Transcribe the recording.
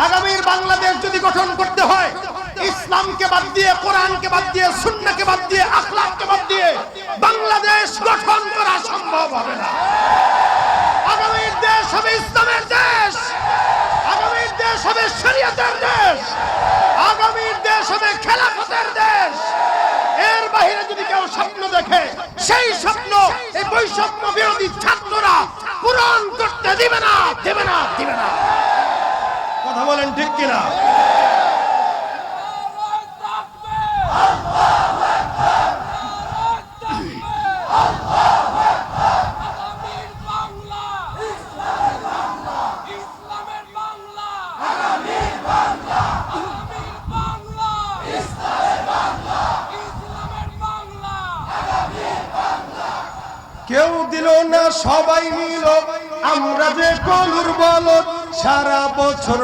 আগামীর বাংলাদেশ যদি গঠন করতে হয়, ইসলামকে বাদ দিয়ে, কোরআনকে বাদ দিয়ে, সুন্নাহকে বাদ দিয়ে, আখলাককে বাদ দিয়ে বাংলাদেশ গঠন করা সম্ভব হবে না। আগামীর দেশ হবে ইসলামের দেশ, আগামীর দেশ হবে শরীয়তের দেশ, আগামীর দেশ হবে খেলাফতের দেশ। এর বাইরে যদি কেউ স্বপ্ন দেখে, সেই স্বপ্ন এই বৈষম্য বিরোধী ছাত্ররা পূরণ করতে দিবে না, দিবে না, দিবে না। কথা বলেন ঠিক কিনা? কেউ দিল না, সবাই নিল, আমরা যে কলুর বলদ সারা বছর